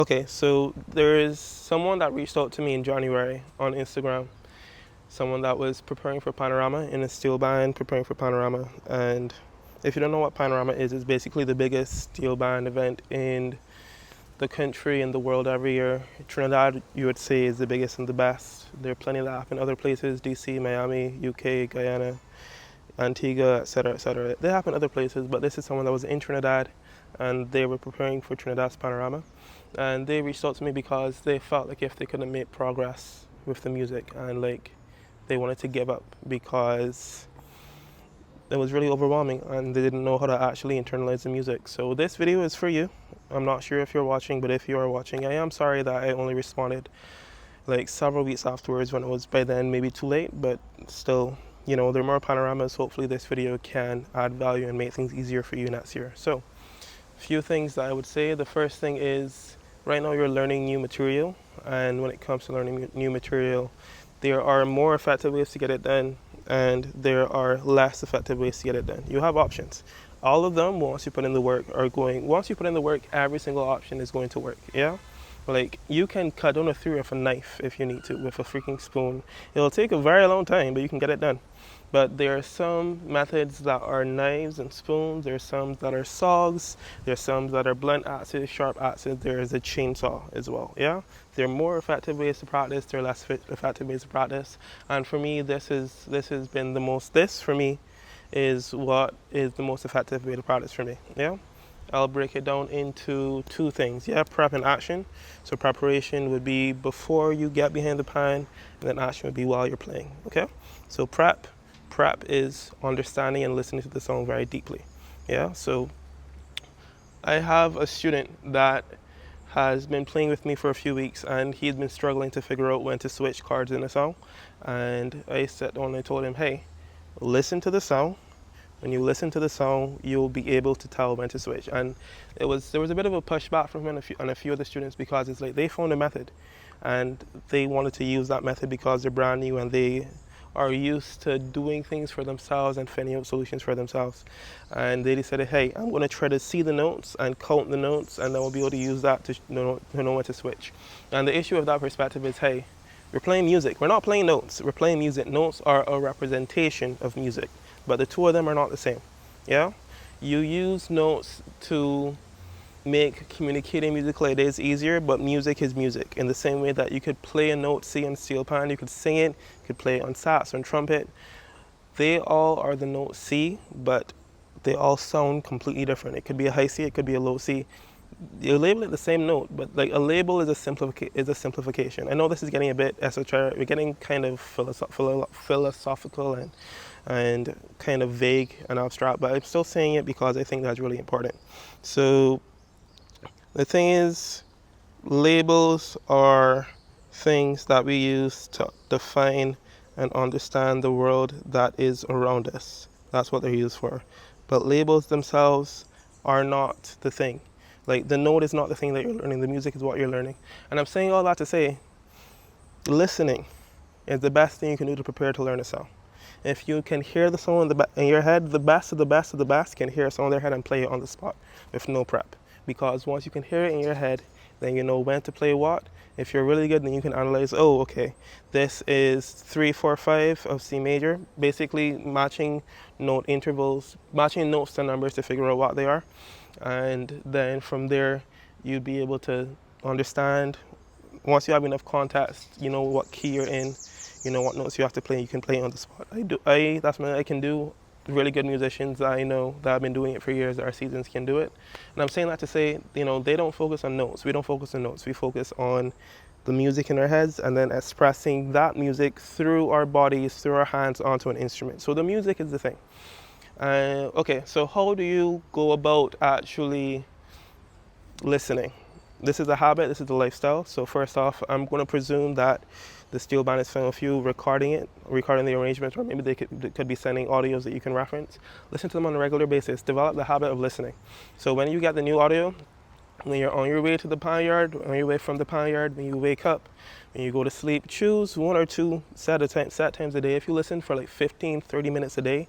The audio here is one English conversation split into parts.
Okay, so there is someone that reached out to me in January on Instagram. Someone that was preparing for Panorama in a steel band, preparing for Panorama. And if you don't know what Panorama is, it's basically the biggest steel band event in the country and the world every year. Trinidad, you would say, is the biggest and the best. There are plenty that happen in other places: DC, Miami, UK, Guyana, Antigua, etc., etc. They happen other places, but this is someone that was in Trinidad, and they were preparing for Trinidad's Panorama, and they reached out to me because they felt like if they couldn't make progress with the music, and like they wanted to give up because it was really overwhelming and they didn't know how to actually internalize the music. So this video is for you. I'm not sure if you're watching, but if you are watching, I am sorry that I only responded like several weeks afterwards when it was by then maybe too late, but still, you know, there are more panoramas. Hopefully this video can add value and make things easier for you next year. So a few things that I would say. The first thing is, right now you're learning new material, and when it comes to learning new material, there are more effective ways to get it done and there are less effective ways to get it done. You have options. All of them, once you put in the work, once you put in the work, every single option is going to work. Yeah? Like, you can cut down a tree with a knife if you need to, with a freaking spoon. It'll take a very long time, but you can get it done. But there are some methods that are knives and spoons. There are some that are saws. There are some that are blunt axes, sharp axes. There is a chainsaw as well. Yeah, there are more effective ways to practice. There are less effective ways to practice. And for me, this has been the most. This for me is what is the most effective way to practice for me. Yeah. I'll break it down into two things. Yeah, prep and action. So preparation would be before you get behind the pan, and then action would be while you're playing. Okay. So prep is understanding and listening to the song very deeply. Yeah. So I have a student that has been playing with me for a few weeks, and he's been struggling to figure out when to switch chords in a song. And I sat down and I told him, hey, listen to the song. When you listen to the song, you'll be able to tell when to switch. And there was a bit of a pushback from him and a few other students, because it's like they found a method and they wanted to use that method because they're brand new and they are used to doing things for themselves and finding out solutions for themselves. And they decided, hey, I'm going to try to see the notes and count the notes, and then we'll be able to use that to know when to switch. And the issue of that perspective is, hey, we're playing music. We're not playing notes. We're playing music. Notes are a representation of music, but the two of them are not the same. Yeah? You use notes to make communicating musically ideas easier, but music is music. In the same way that you could play a note C on Steelpan, you could sing it, you could play it on sax, on trumpet. They all are the note C, but they all sound completely different. It could be a high C, it could be a low C. You label it the same note, but like a label is a simplification. I know this is getting a bit esoteric. We're getting kind of philosophical and kind of vague and abstract, but I'm still saying it because I think that's really important. So the thing is, labels are things that we use to define and understand the world that is around us. That's what they're used for. But labels themselves are not the thing. Like, the note is not the thing that you're learning. The music is what you're learning. And I'm saying all that to say, listening is the best thing you can do to prepare to learn a song. If you can hear the song in your head, the best of the best of the best can hear a song in their head and play it on the spot with no prep. Because once you can hear it in your head, then you know when to play what. If you're really good, then you can analyze, oh, okay, this is 3, 4, 5 of C major, basically matching note intervals, matching notes to numbers to figure out what they are. And then from there, you'd be able to understand, once you have enough context, you know what key you're in, you know what notes you have to play, you can play on the spot. That's what I can do. Really good musicians that I know that have been doing it for years, our seasons, can do it. And I'm saying that to say, you know, they don't focus on notes. We don't focus on notes. We focus on the music in our heads and then expressing that music through our bodies, through our hands onto an instrument. So the music is the thing. Okay, so how do you go about actually listening? This is a habit, this is a lifestyle. So first off, I'm going to presume that the steel band is fine with you recording the arrangements, or maybe they could be sending audios that you can reference. Listen to them on a regular basis. Develop the habit of listening. So when you get the new audio, when you're on your way to the pan yard, on your way from the pan yard, when you wake up, when you go to sleep, choose 1 or 2 set times a day. If you listen for like 15, 30 minutes a day,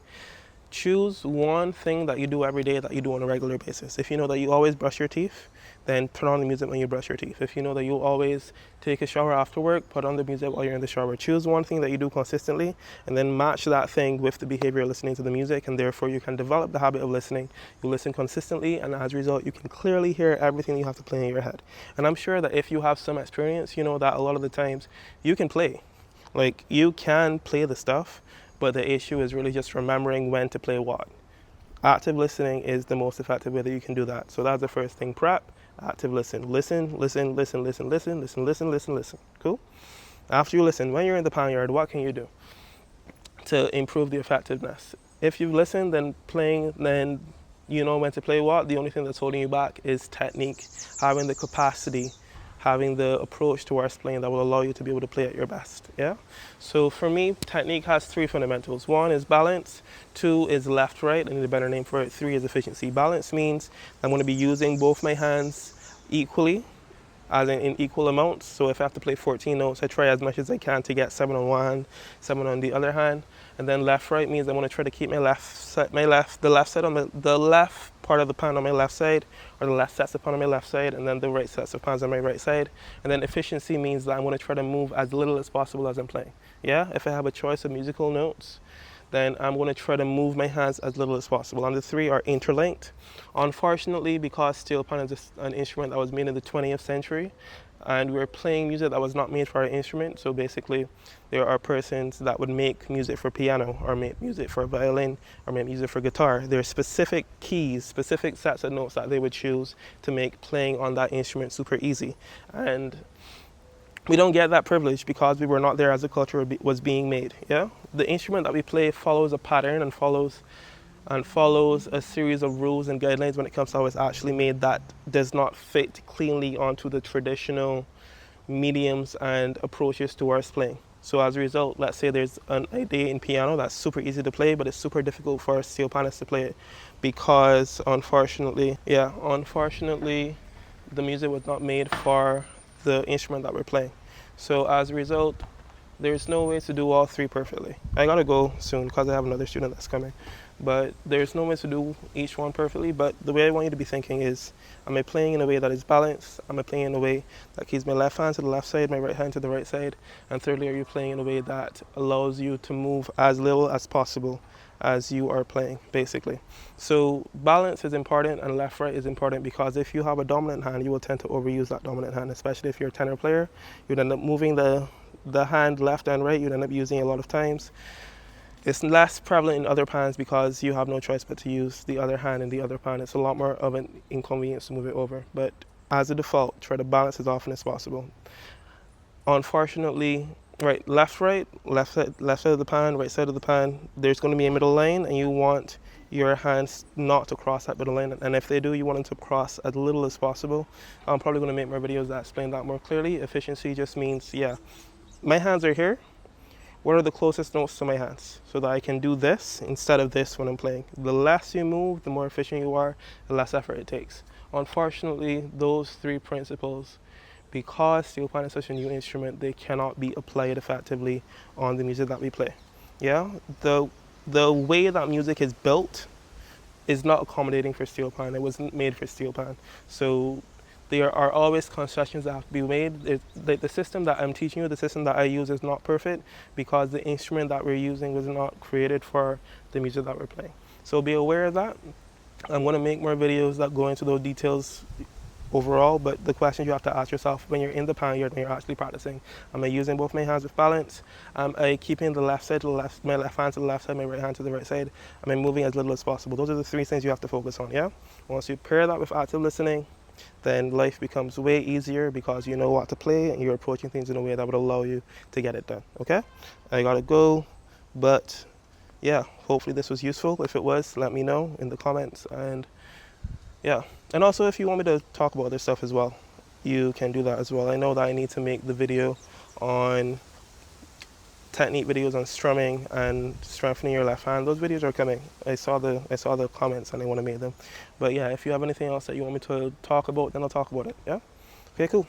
choose one thing that you do every day that you do on a regular basis. If you know that you always brush your teeth, then put on the music when you brush your teeth. If you know that you'll always take a shower after work, put on the music while you're in the shower. Choose one thing that you do consistently and then match that thing with the behavior of listening to the music, and therefore you can develop the habit of listening. You listen consistently, and as a result you can clearly hear everything you have to play in your head. And I'm sure that if you have some experience, you know that a lot of the times you can play. Like, you can play the stuff, but the issue is really just remembering when to play what. Active listening is the most effective way that you can do that. So that's the first thing. Prep, active listen. Listen, listen, listen, listen, listen, listen, listen, listen, listen. Cool? After you listen, when you're in the pound yard, what can you do to improve the effectiveness? If you've listened, then playing, then you know when to play what. The only thing that's holding you back is technique, having the capacity, having the approach towards playing that will allow you to be able to play at your best. Yeah. So for me, technique has three fundamentals. One is balance. Two is left right. I need a better name for it. Three is efficiency. Balance means I'm going to be using both my hands equally, as in equal amounts. So if I have to play 14 notes, I try as much as I can to get 7 on one hand, 7 on the other hand. And then left right means I want to try to keep the left part of the pan on my left side, or the left sets of pan on my left side, and then the right sets of pans on my right side. And then efficiency means that I'm going to try to move as little as possible as I'm playing. Yeah, if I have a choice of musical notes, then I'm going to try to move my hands as little as possible. And the three are interlinked. Unfortunately, because Steelpan is an instrument that was made in the 20th century, and we're playing music that was not made for our instrument, so basically there are persons that would make music for piano, or make music for violin, or make music for guitar. There are specific keys, specific sets of notes that they would choose to make playing on that instrument super easy. And we don't get that privilege because we were not there as the culture was being made. Yeah, the instrument that we play follows a pattern and follows a series of rules and guidelines when it comes to how it's actually made that does not fit cleanly onto the traditional mediums and approaches towards playing. So as a result, let's say there's an idea in piano that's super easy to play, but it's super difficult for Steelpanists to play it because unfortunately, the music was not made for the instrument that we're playing. So as a result, there's no way to do all three perfectly. I gotta go soon because I have another student that's coming. But there's no way to do each one perfectly. But the way I want you to be thinking is, am I playing in a way that is balanced? Am I playing in a way that keeps my left hand to the left side, my right hand to the right side? And thirdly, are you playing in a way that allows you to move as little as possible as you are playing, basically? So balance is important and left right is important because if you have a dominant hand, you will tend to overuse that dominant hand, especially if you're a tenor player. You'd end up moving the hand left and right, you'd end up using it a lot of times. It's less prevalent in other pans because you have no choice but to use the other hand in the other pan. It's a lot more of an inconvenience to move it over. But as a default, try to balance as often as possible. Unfortunately, left side of the pan, right side of the pan, there's going to be a middle line, and you want your hands not to cross that middle line. And if they do, you want them to cross as little as possible. I'm probably going to make more videos that explain that more clearly. Efficiency just means, yeah, my hands are here. What are the closest notes to my hands so that I can do this instead of this when I'm playing? The less you move, the more efficient you are, the less effort it takes. Unfortunately, those three principles, because Steelpan is such a new instrument, they cannot be applied effectively on the music that we play. Yeah, the way that music is built is not accommodating for Steelpan. It wasn't made for Steelpan. So there are always concessions that have to be made. The system that I'm teaching you, the system that I use is not perfect because the instrument that we're using was not created for the music that we're playing. So be aware of that. I'm going to make more videos that go into those details overall, but the questions you have to ask yourself when you're in the pan yard and you're actually practicing: am I using both my hands with balance? Am I keeping the left side to the left, my left hand to the left side, my right hand to the right side? Am I moving as little as possible? Those are the three things you have to focus on, yeah? Once you pair that with active listening, then life becomes way easier because you know what to play and you're approaching things in a way that would allow you to get it done, okay? I gotta go, but yeah, hopefully this was useful. If it was, let me know in the comments, and yeah. And also, if you want me to talk about other stuff as well, you can do that as well. I know that I need to make the video on technique videos on strumming and strengthening your left hand. Those videos are coming. I saw the comments and I want to make them. But yeah, if you have anything else that you want me to talk about, then I'll talk about it. Yeah? Okay, cool.